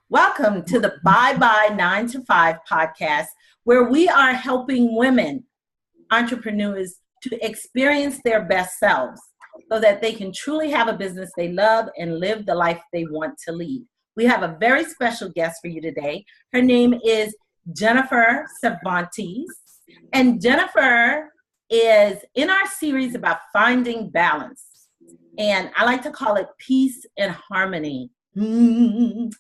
Welcome to the Bye Bye 9 to 5 podcast, where we are helping women entrepreneurs to experience their best selves so that they can truly have a business they love and live the life they want to lead. We have a very special guest for you today. Her name is Jennifer Cervantes, and Jennifer is in our series about finding balance. And I like to call it peace and harmony. And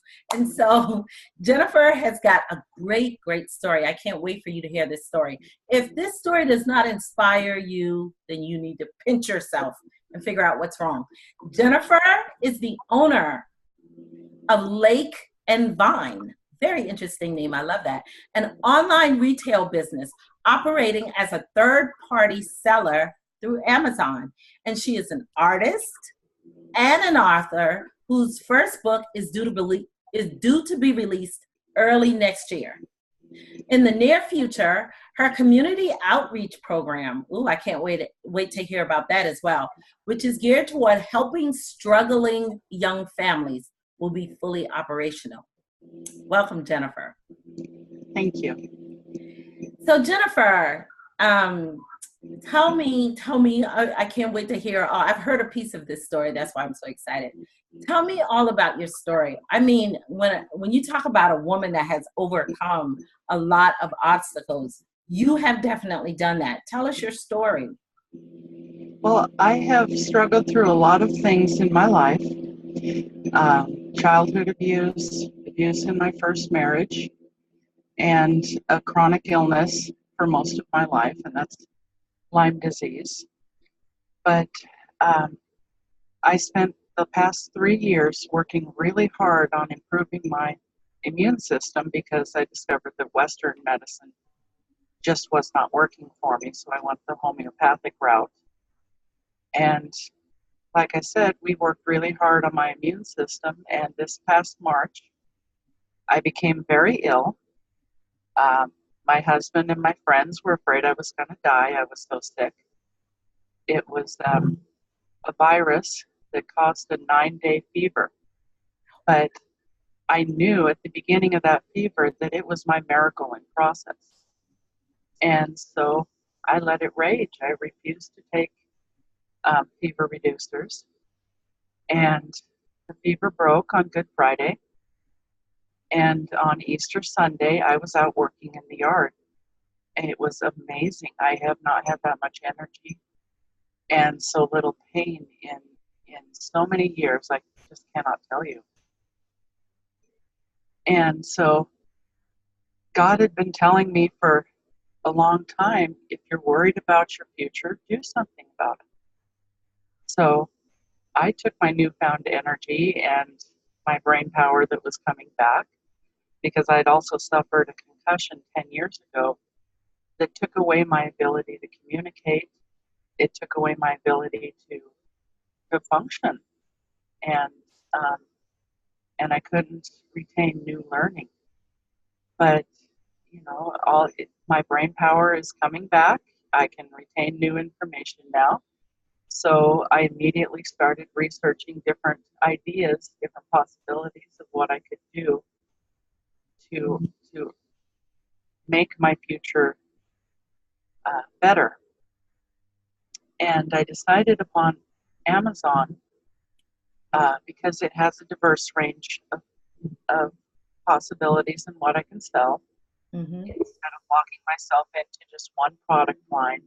so Jennifer has got a great, great story. I can't wait for you to hear this story. If this story does not inspire you, then you need to pinch yourself and figure out what's wrong. Jennifer is the owner of Lake and Vine. Very interesting name. I love that. An online retail business operating as a third-party seller through Amazon. And she is an artist and an author whose first book is due to be released early next year. In the near future, her community outreach program, I can't wait to hear about that as well, which is geared toward helping struggling young families, will be fully operational. Welcome, Jennifer. Thank you. So Jennifer, tell me, I can't wait to hear all. I've heard a piece of this story. That's why I'm so excited. Tell me all about your story. I mean, when you talk about a woman that has overcome a lot of obstacles, you have definitely done that. Tell us your story. Well, I have struggled through a lot of things in my life. Childhood abuse in my first marriage, and a chronic illness for most of my life, and that's Lyme disease. But I spent the past 3 years working really hard on improving my immune system because I discovered that Western medicine just was not working for me, so I went the homeopathic route. And like I said, we worked really hard on my immune system, and this past March, I became very ill. My husband and my friends were afraid I was going to die. I was so sick. It was a virus that caused a 9-day fever. But I knew at the beginning of that fever that it was my miracle in process. And so I let it rage. I refused to take fever reducers. And the fever broke on Good Friday. And on Easter Sunday, I was out working in the yard. And it was amazing. I have not had that much energy and so little pain in so many years. I just cannot tell you. And so God had been telling me for a long time, if you're worried about your future, do something about it. So I took my newfound energy and my brain power that was coming back, because I'd also suffered a concussion 10 years ago that took away my ability to communicate. It took away my ability to function, and I couldn't retain new learning. But my brain power is coming back. I can retain new information now. So I immediately started researching different ideas, different possibilities of what I could do to make my future better. And I decided upon Amazon because it has a diverse range of possibilities in what I can sell. Mm-hmm. Instead of locking myself into just one product line.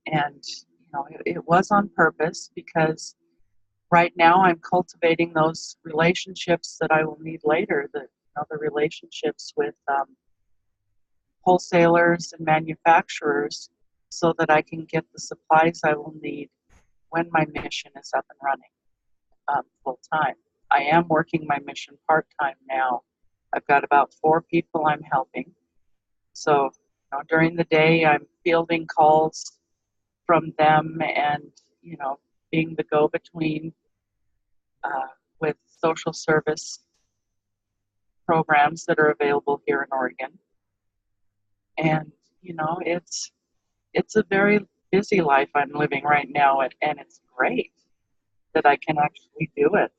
And it was on purpose, because right now I'm cultivating those relationships that I will need later, the relationships with wholesalers and manufacturers, so that I can get the supplies I will need when my mission is up and running full time. I am working my mission part-time now. I've got about 4 people I'm helping. So during the day, I'm fielding calls from them and, being the go-between with social service programs that are available here in Oregon. And, it's a very busy life I'm living right now, and it's great that I can actually do it.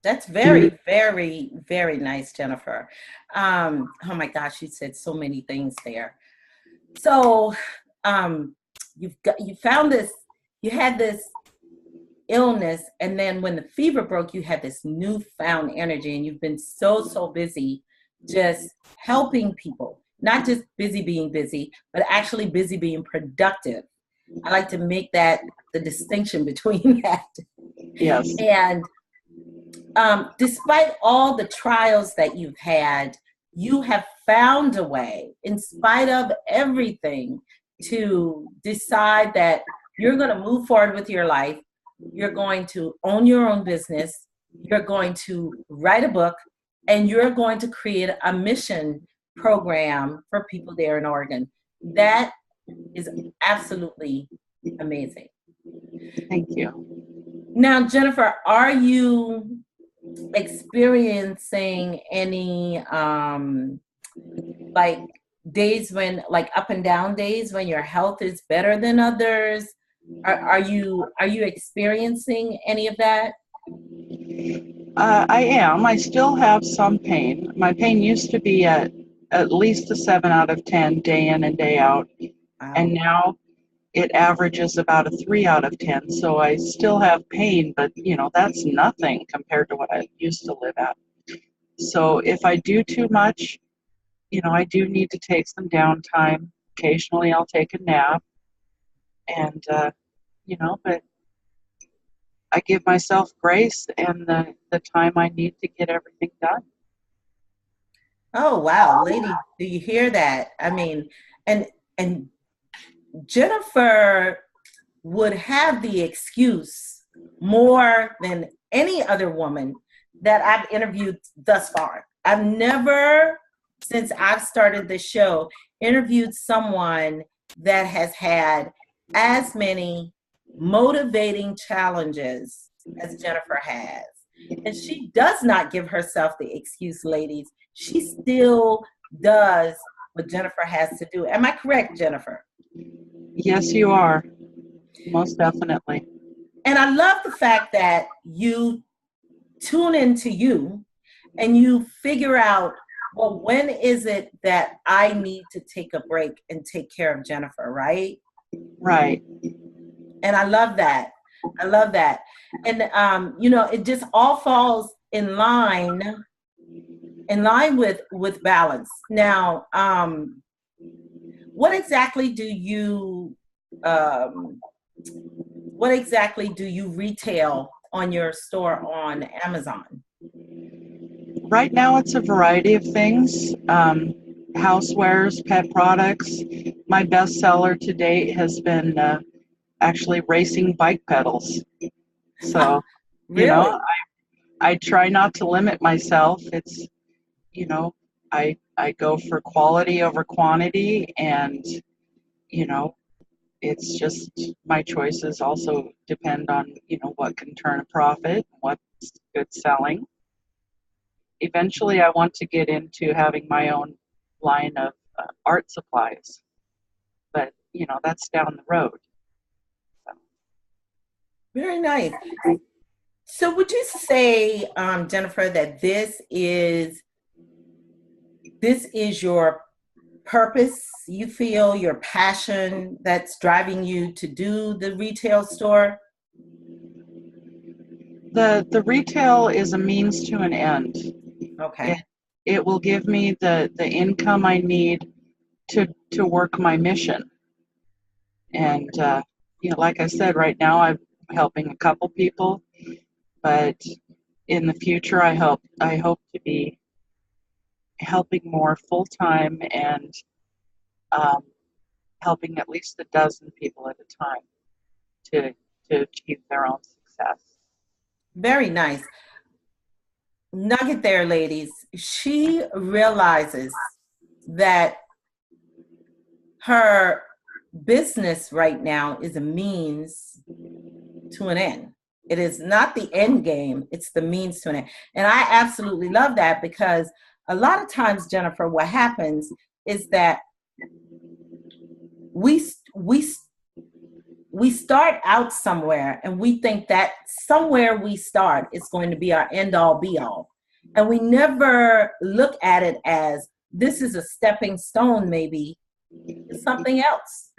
That's very, very, very nice, Jennifer. Oh my gosh, you said so many things there. So, you found this, you had this illness, and then when the fever broke, you had this newfound energy, and you've been so busy just helping people, not just busy being busy, but actually busy being productive. I like to make that the distinction between that. Yes. And despite all the trials that you've had, you have found a way, in spite of everything, to decide that you're going to move forward with your life. You're going to own your own business. You're going to write a book, and you're going to create a mission program for people there in Oregon. That is absolutely amazing. Thank you. Now, Jennifer, are you experiencing any like days when, like, up and down days when your health is better than others? Are you experiencing any of that? I am. I still have some pain. My pain used to be at least a 7 out of 10 day in and day out. Wow. And now it averages about a 3 out of 10. So I still have pain, but that's nothing compared to what I used to live at. So if I do too much, I do need to take some downtime. Occasionally I'll take a nap, and but I give myself grace and the time I need to get everything done. Oh wow, lady, do you hear that? I mean, and Jennifer would have the excuse more than any other woman that I've interviewed thus far. I've never, since I've started the show, interviewed someone that has had as many motivating challenges as Jennifer has. And she does not give herself the excuse, ladies. She still does what Jennifer has to do. Am I correct, Jennifer? Yes, you are. Most definitely. And I love the fact that you tune into you and you figure out, well, when is it that I need to take a break and take care of Jennifer, right? Right. And I love that. I love that. And, it just all falls in line with balance. Now, what exactly do you retail on your store on Amazon? Right now it's a variety of things. Housewares, pet products. My best seller to date has been actually racing bike pedals. So, Really? I try not to limit myself. It's, I go for quality over quantity, and, it's just my choices also depend on, what can turn a profit, what's good selling. Eventually, I want to get into having my own line of art supplies, but, that's down the road. So. Very nice. So would you say, Jennifer, that this is your purpose, you feel, your passion that's driving you to do the retail store? The retail is a means to an end. Okay. It will give me the income I need to work my mission. And, like I said, right now I'm helping a couple people, but in the future I hope to be helping more full-time and helping at least a dozen people at a time to achieve their own success. Very nice. Nugget there, ladies. She realizes that her business right now is a means to an end. It is not the end game, it's the means to an end. And I absolutely love that, because a lot of times, Jennifer, what happens is that we we start out somewhere and we think that somewhere we start is going to be our end all be all. And we never look at it as this is a stepping stone, maybe to something else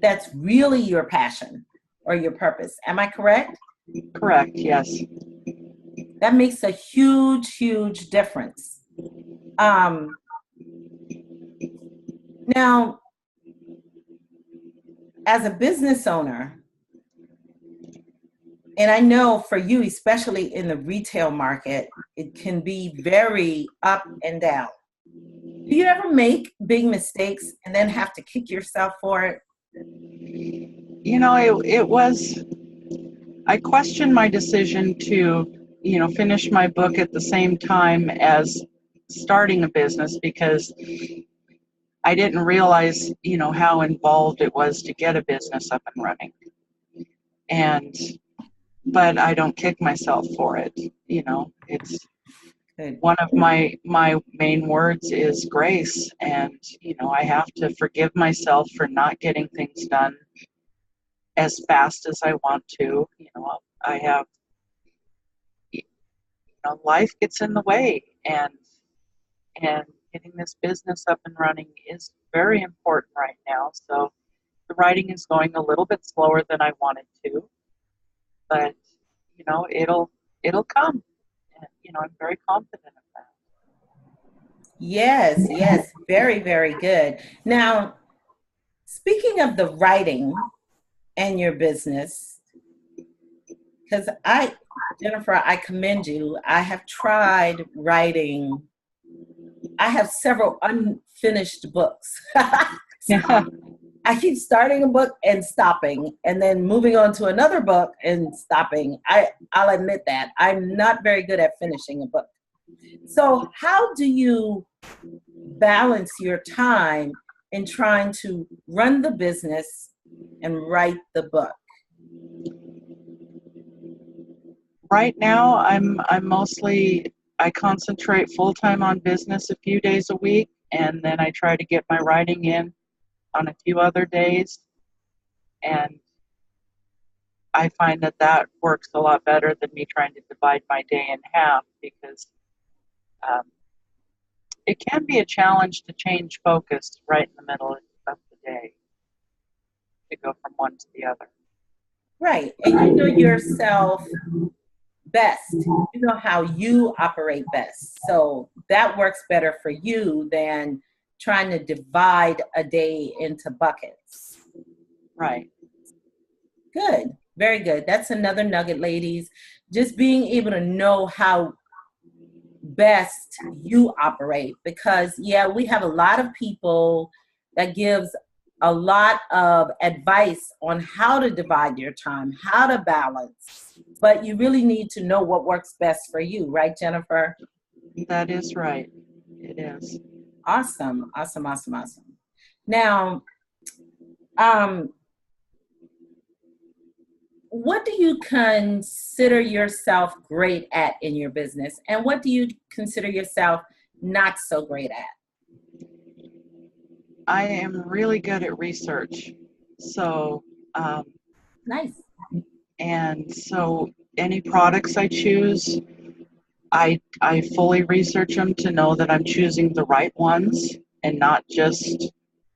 that's really your passion or your purpose. Am I correct? Correct, yes. That makes a huge, huge difference. Now, as a business owner, and I know for you, especially in the retail market, it can be very up and down. Do you ever make big mistakes and then have to kick yourself for it? You know, I questioned my decision to, finish my book at the same time as starting a business because I didn't realize, how involved it was to get a business up and running. But I don't kick myself for it. It's Good. one of my main words is grace. And, I have to forgive myself for not getting things done as fast as I want to. I have, life gets in the way, and getting this business up and running is very important right now. So the writing is going a little bit slower than I wanted to, but it'll come. And, I'm very confident of that. Yes, yes, very, very good. Now, speaking of the writing and your business, because Jennifer, I commend you. I have tried writing. I have several unfinished books. Yeah. I keep starting a book and stopping, and then moving on to another book and stopping. I'll admit that. I'm not very good at finishing a book. So how do you balance your time in trying to run the business and write the book? Right now, I concentrate full time on business a few days a week, and then I try to get my writing in on a few other days. And I find that works a lot better than me trying to divide my day in half, because it can be a challenge to change focus right in the middle of the day, to go from one to the other. Right. And you know yourself best. You know how you operate best. So that works better for you than trying to divide a day into buckets. Right. Good. Very good. That's another nugget, ladies. Just being able to know how best you operate, because we have a lot of people that gives a lot of advice on how to divide your time, how to balance, but you really need to know what works best for you, right, Jennifer? That is right. It is. Awesome. Now, what do you consider yourself great at in your business, and what do you consider yourself not so great at? I am really good at research. So, Nice. and so any products I choose, I fully research them to know that I'm choosing the right ones and not just,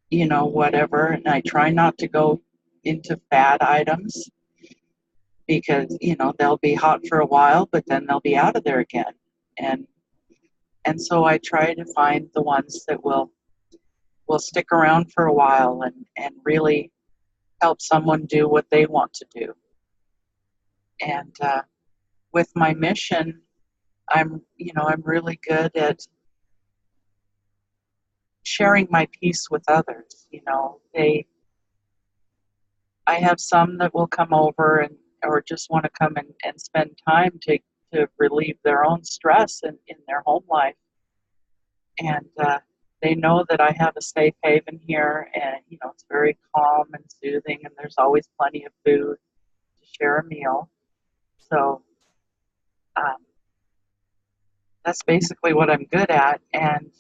whatever. And I try not to go into fad items, because, they'll be hot for a while, but then they'll be out of there again. And so I try to find the ones that will stick around for a while and really help someone do what they want to do. And with my mission, I'm really good at sharing my peace with others. I have some that will come over or just want to come and spend time to relieve their own stress in their home life. And they know that I have a safe haven here, and it's very calm and soothing, and there's always plenty of food to share a meal. So that's basically what I'm good at. And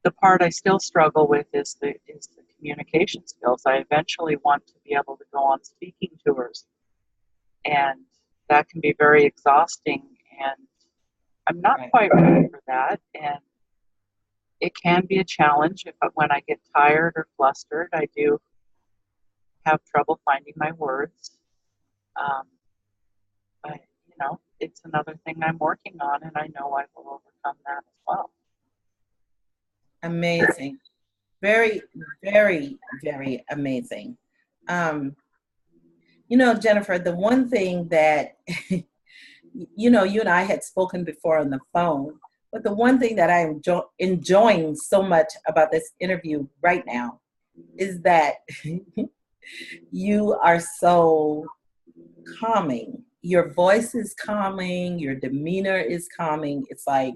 the part I still struggle with is the communication skills. I eventually want to be able to go on speaking tours, and that can be very exhausting, and I'm not Right. quite ready for that, and it can be a challenge when I get tired or flustered. I do have trouble finding my words, um, but it's another thing I'm working on, and I know I will overcome that as well. Amazing. Very, very, very amazing. Jennifer, the one thing that, you and I had spoken before on the phone, but the one thing that I'm enjoying so much about this interview right now is that you are so calming. Your voice is calming, your demeanor is calming. It's like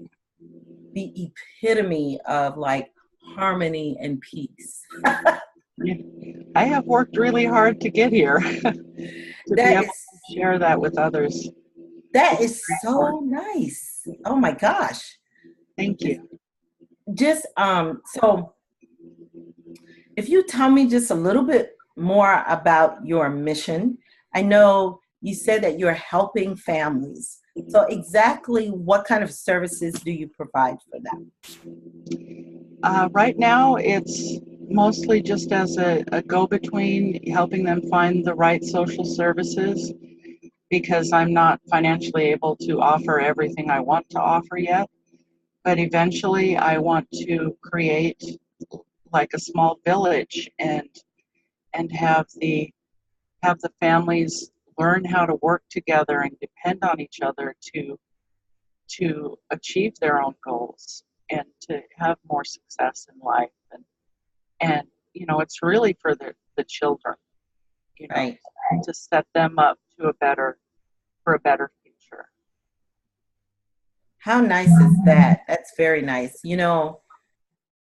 the epitome of like harmony and peace. I have worked really hard to get here to be able to share that with others. That is so nice. Oh my gosh. Thank you. Just so if you tell me just a little bit more about your mission. I know you said that you're helping families. So exactly what kind of services do you provide for them? Right now, it's mostly just as a go-between, helping them find the right social services, because I'm not financially able to offer everything I want to offer yet. But eventually, I want to create like a small village and have the families learn how to work together and depend on each other to achieve their own goals and to have more success in life, and it's really for the children, Right. to set them up for a better future. How nice is that? That's very nice.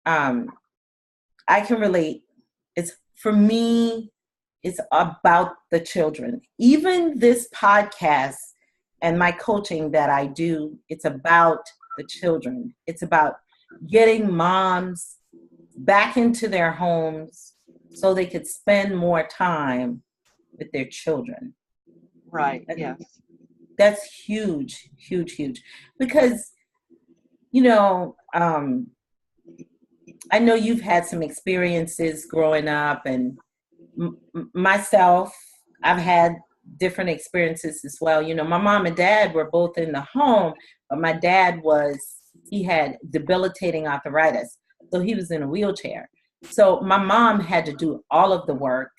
I can relate. It's for me, it's about the children. Even this podcast and my coaching that I do, it's about the children. It's about getting moms back into their homes so they could spend more time with their children. Right, yes. That's huge, huge, huge. Because, I know you've had some experiences growing up, and myself, I've had different experiences as well. My mom and dad were both in the home, but my dad he had debilitating arthritis. So he was in a wheelchair. So my mom had to do all of the work.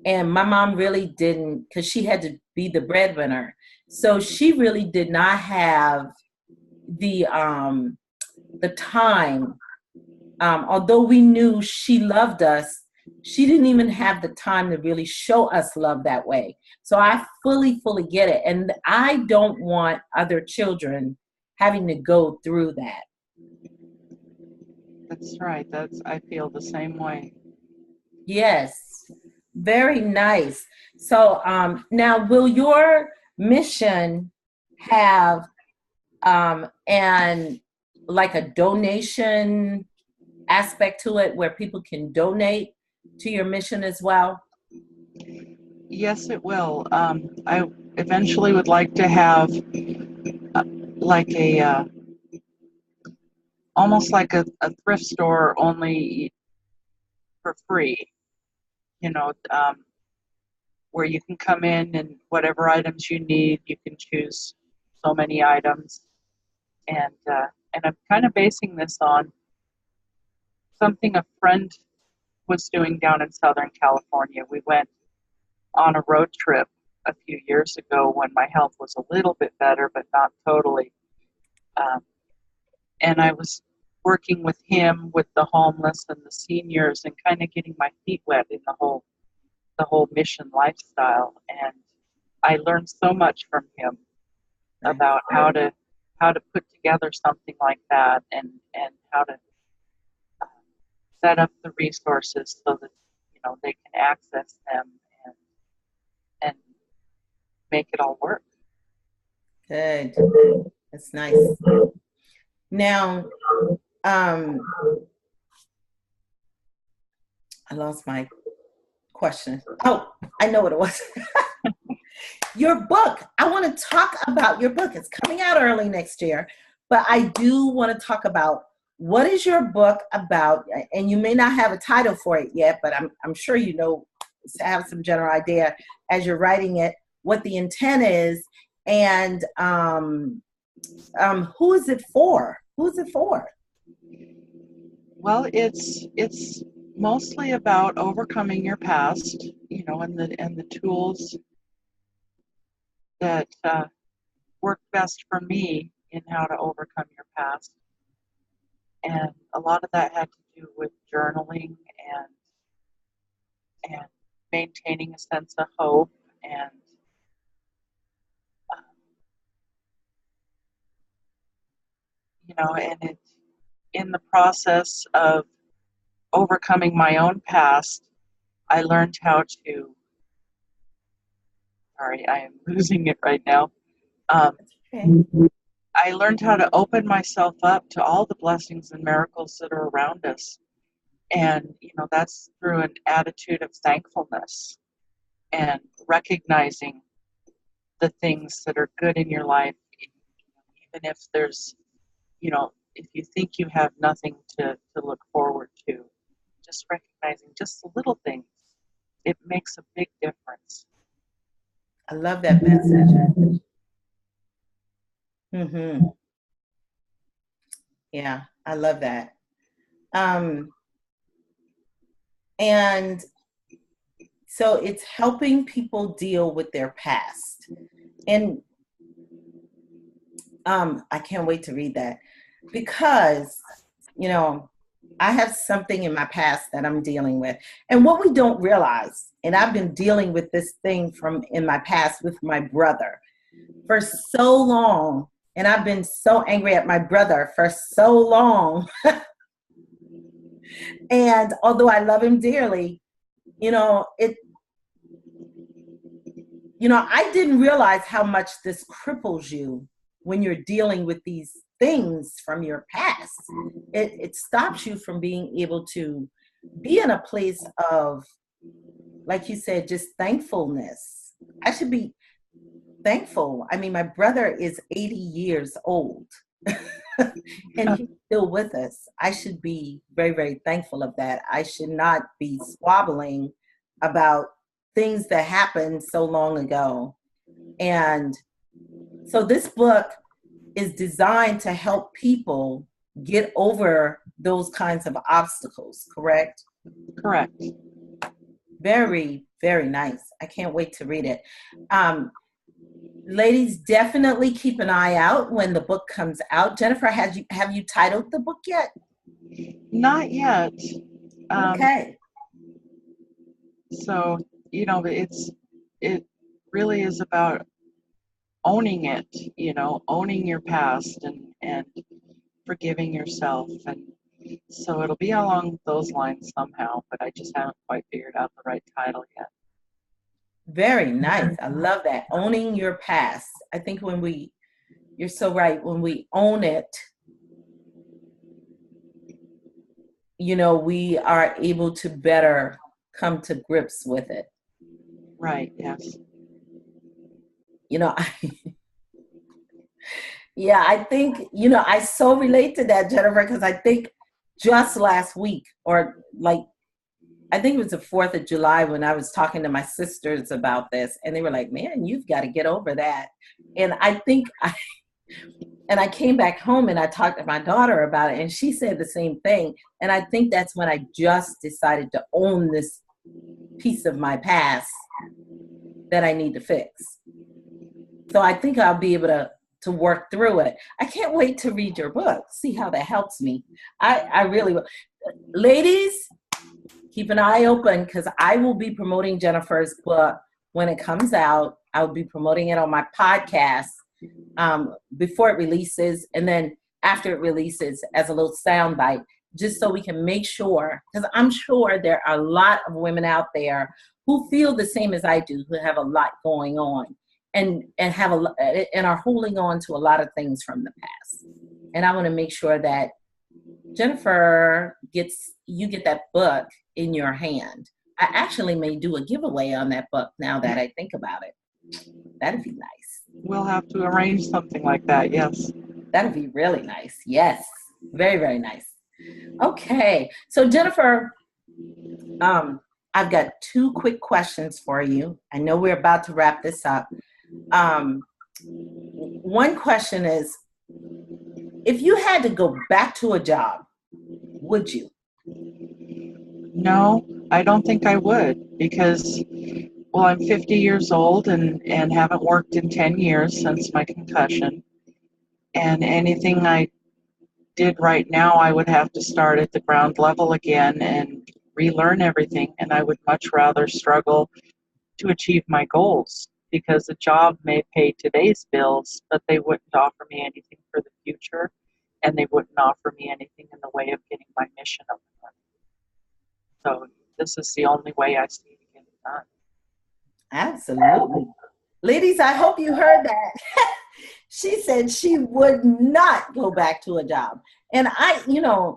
And my mom really didn't, because she had to be the breadwinner. So she really did not have the time. Although we knew she loved us, she didn't even have the time to really show us love that way. So I fully, fully get it. And I don't want other children having to go through that. That's right. I feel the same way. Yes. Very nice. So now, will your mission have and like a donation aspect to it where people can donate to your mission as well? Yes, it will. I eventually would like to have like almost like a thrift store, only for free, where you can come in and whatever items you need, you can choose so many items. And I'm kind of basing this on something a friend was doing down in Southern California. We went on a road trip a few years ago when my health was a little bit better, but not totally. And I was working with him, with the homeless and the seniors, and kind of getting my feet wet in the whole mission lifestyle. And I learned so much from him about how to put together something like that, and how to set up the resources so that they can access them and make it all work. Good. That's nice. Now, I lost my question. Oh, I know what it was. Your book. I want to talk about your book. It's coming out early next year, but I do want to talk about what is your book about. And you may not have a title for it yet, but I'm sure you know, have some general idea as you're writing it, what the intent is, and who is it for? Who is it for? Well, it's mostly about overcoming your past, and the tools that work best for me in how to overcome your past. And a lot of that had to do with journaling and maintaining a sense of hope and uh, and it's in the process of overcoming my own past, I learned how to. Sorry, I am losing it right now. Okay. I learned how to open myself up to all the blessings and miracles that are around us. And, that's through an attitude of thankfulness and recognizing the things that are good in your life, even if there's, if you think you have nothing to look forward to, just recognizing just the little things, it makes a big difference. I love that message. Mm-hmm. Yeah, I love that. And so it's helping people deal with their past. And I can't wait to read that because, I have something in my past that I'm dealing with. And what we don't realize, and I've been dealing with this thing from in my past with my brother for so long. And I've been so angry at my brother for so long. And although I love him dearly, I didn't realize how much this cripples you when you're dealing with these things from your past. It stops you from being able to be in a place of, like you said, just thankfulness. I should be thankful. I mean, my brother is 80 years old and he's still with us. I should be very, very thankful of that. I should not be squabbling about things that happened so long ago. And so this book is designed to help people get over those kinds of obstacles, correct? Correct. Very, very nice. I can't wait to read it. Ladies, definitely keep an eye out when the book comes out. Jennifer, have you titled the book yet? Not yet. Okay. So, it really is about owning it, owning your past and forgiving yourself. And so it'll be along those lines somehow, but I just haven't quite figured out the right title yet. Very nice. I love that. Owning your past. I think you're so right. When we own it, we are able to better come to grips with it. Right. Yes. I think, I so relate to that, Jennifer, because I think just last week, or I think it was the 4th of July when I was talking to my sisters about this, and they were like, man, you've got to get over that. And I think I came back home and I talked to my daughter about it, and she said the same thing. And I think that's when I just decided to own this piece of my past that I need to fix. So I think I'll be able to work through it. I can't wait to read your book, see how that helps me. I really will. Ladies, keep an eye open because I will be promoting Jennifer's book when it comes out. I'll be promoting it on my podcast before it releases, and then after it releases as a little soundbite, just so we can make sure, because I'm sure there are a lot of women out there who feel the same as I do, who have a lot going on and are holding on to a lot of things from the past. And I want to make sure that Jennifer you get that book in your hand. I actually may do a giveaway on that book now that I think about it. That'd be nice. We'll have to arrange something like that, yes. That'd be really nice. Yes. Very, very nice. Okay. So Jennifer, I've got 2 quick questions for you. I know we're about to wrap this up. One question is, if you had to go back to a job, would you? No, I don't think I would, because, well, I'm 50 years old and haven't worked in 10 years since my concussion. And anything I did right now, I would have to start at the ground level again and relearn everything. And I would much rather struggle to achieve my goals, because a job may pay today's bills, but they wouldn't offer me anything for the future, and they wouldn't offer me anything in the way of getting my mission up and running. So this is the only way I see to get it done. Absolutely. Ladies, I hope you heard that. She said she would not go back to a job. And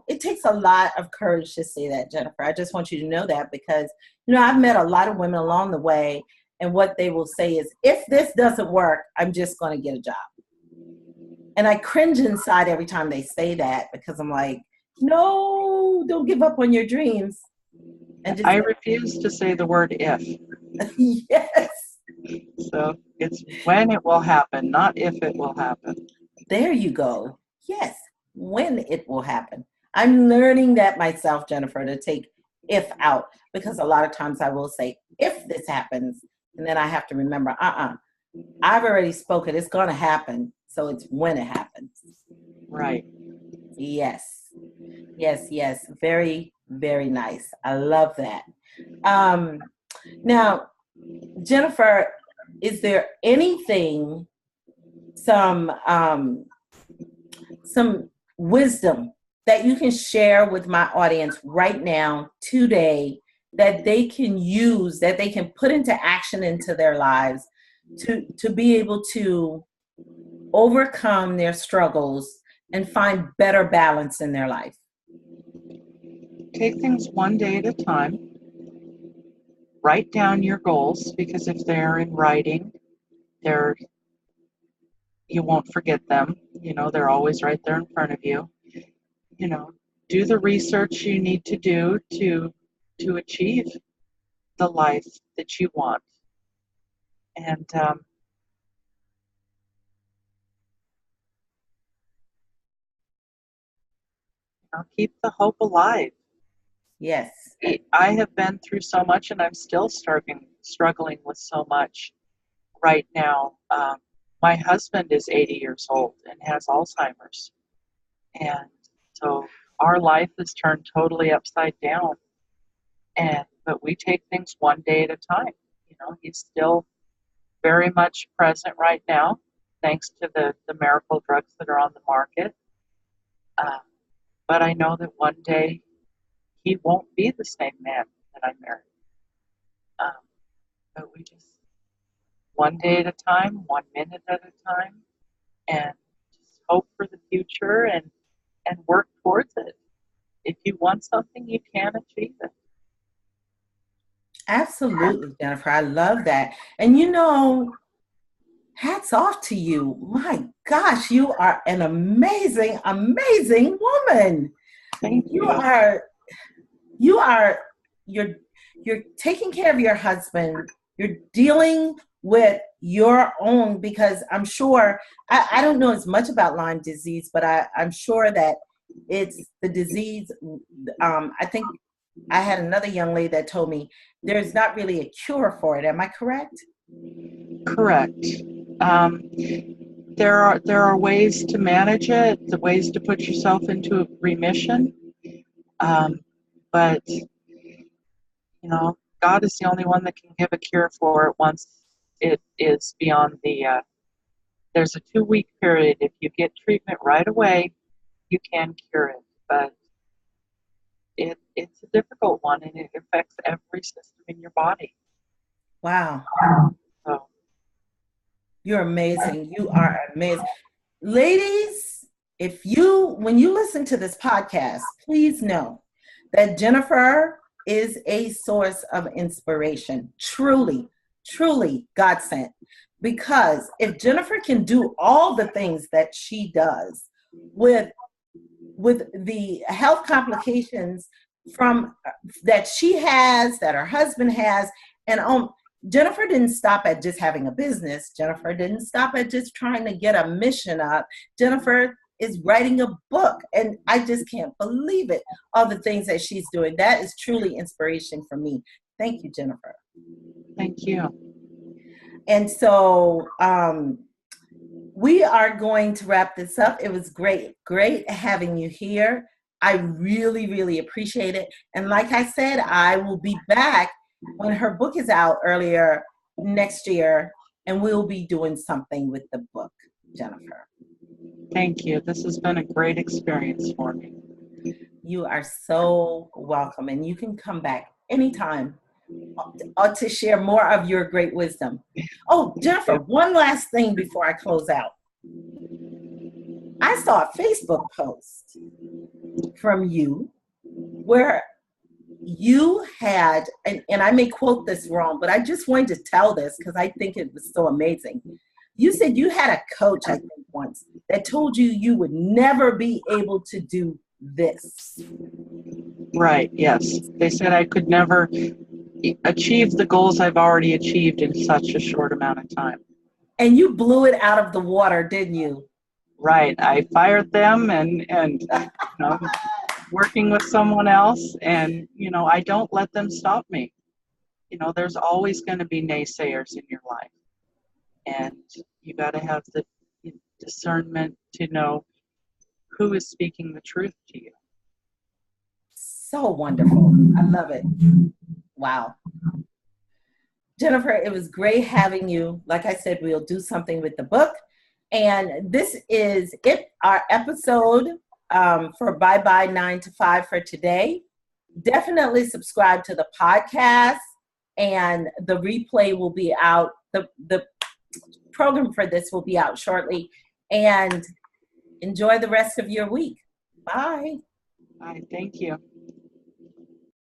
it takes a lot of courage to say that, Jennifer. I just want you to know that, because, I've met a lot of women along the way, and what they will say is, if this doesn't work, I'm just going to get a job. And I cringe inside every time they say that, because I'm like, no, don't give up on your dreams. And I refuse to say the word if. Yes. So it's when it will happen, not if it will happen. There you go. Yes, when it will happen. I'm learning that myself, Jennifer, to take if out, because a lot of times I will say, if this happens, and then I have to remember, I've already spoken. It's going to happen. So it's when it happens. Right. Yes. Yes, yes. Very, very nice. I love that. Now, Jennifer, is there anything, some wisdom that you can share with my audience right now, today, that they can use, that they can put into action into their lives to be able to overcome their struggles and find better balance in their life? Take things one day at a time. Write down your goals, because if they're in writing, you won't forget them. They're always right there in front of you. Do the research you need to do to achieve the life that you want. And keep the hope alive. Yes. I have been through so much, and I'm still struggling with so much right now. My husband is 80 years old and has Alzheimer's. And so our life is turned totally upside down. But we take things one day at a time. He's still very much present right now, thanks to the miracle drugs that are on the market. But I know that one day he won't be the same man that I married. But we just, one day at a time, 1 minute at a time, and just hope for the future and work towards it. If you want something, you can achieve it. Absolutely, Jennifer. I love that. And hats off to you. My gosh, you are an amazing, amazing woman. Thank you. You're taking care of your husband. You're dealing with your own, because I'm sure, I don't know as much about Lyme disease, but I'm sure that it's the disease. I think I had another young lady that told me there's not really a cure for it. Am I correct? Correct. There are ways to manage it, the ways to put yourself into remission. But God is the only one that can give a cure for it once it is beyond there's a 2-week period. If you get treatment right away, you can cure it. But it's a difficult one, and it affects every system in your body. Wow. So. You're amazing. You are amazing. Ladies, when you listen to this podcast, please know that Jennifer is a source of inspiration. Truly, truly God sent. Because if Jennifer can do all the things that she does with the health complications from that she has, that her husband has, and Jennifer didn't stop at just having a business. Jennifer didn't stop at just trying to get a mission up. Jennifer is writing a book, and I just can't believe it. All the things that she's doing. That is truly inspiration for me. Thank you, Jennifer. Thank you. And so we are going to wrap this up. It was great having you here. I really, really appreciate it. And like I said, I will be back when her book is out earlier next year, and we'll be doing something with the book, Jennifer. Thank you. This has been a great experience for me. You are so welcome, and you can come back anytime to share more of your great wisdom. Oh, Jennifer, one last thing before I close out. I saw a Facebook post from you where you had, and I may quote this wrong, but I just wanted to tell this because I think it was so amazing. You said you had a coach, I think, once that told you you would never be able to do this. Right, yes. They said I could never achieve the goals I've already achieved in such a short amount of time. And you blew it out of the water, didn't you? Right. I fired them and working with someone else, and I don't let them stop me. There's always going to be naysayers in your life, and you got to have the discernment to know who is speaking the truth to you. So wonderful. I love it. Wow. Jennifer, it was great having you. Like I said, we'll do something with the book. And this is it, our episode for Bye Bye 9 to 5 for today. Definitely subscribe to the podcast, and the replay will be out. The program for this will be out shortly. And enjoy the rest of your week. Bye. Bye. Thank you.